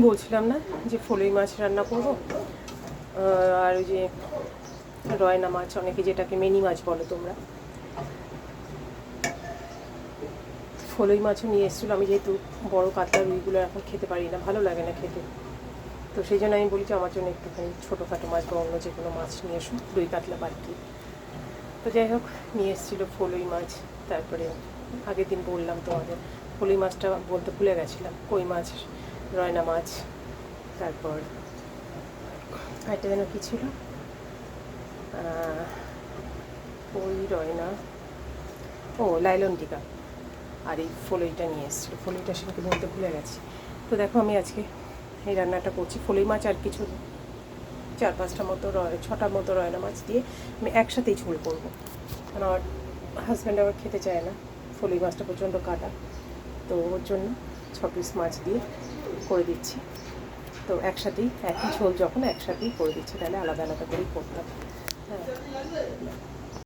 বলছিলাম না যে ফলুই মাছ রান্না করব, আর ওই যে রয়না মাছ, অনেকে যেটাকে মিনি মাছ বলো তোমরা, ফলুই মাছও নিয়ে এসেছিলো। আমি যেহেতু বড় কাতলা রুইগুলো এখন খেতে পারি না, ভালো লাগে না খেতে, তো সেই জন্য আমি বলি যে আমার জন্য একটুখানি ছোটোখাটো মাছ বা অন্য যে কোনো মাছ নিয়ে এসো, রুই কাতলা বাদ দিয়ে। তো যাই হোক, নিয়ে এসেছিলো ফলুই মাছ। তারপরে আগের দিন বললাম তোমাদের, ফলুই মাছটা বলতে ভুলে গেছিলাম, কই মাছ, রয়না মাছ, তারপর আরেকটা যেন কী ছিল, কই রয়না, ও লাইলন টিকা, আর এই ফলুইটা নিয়ে এসেছিলো। ফলুইটা সেটাকে বলতে ভুলে গেছি। তো দেখো আমি আজকে এই রান্নাটা করছি, ফলুই মাছ আর কিছু 4-5টা মতো 6টার মতো রয়না মাছ দিয়ে আমি একসাথেই ঝোল করবো, কারণ আমার হাজব্যান্ড আবার খেতে চায় না, ফলুই মাছটা প্রচণ্ড কাটা, তো ওর জন্য 6 পিস মাছ দিয়ে করে দিচ্ছি। তো একসাথেই একই ঝোল যখন একসাথেই করে দিচ্ছি, তাহলে আলাদা আলাদা করেই করতাম। হ্যাঁ।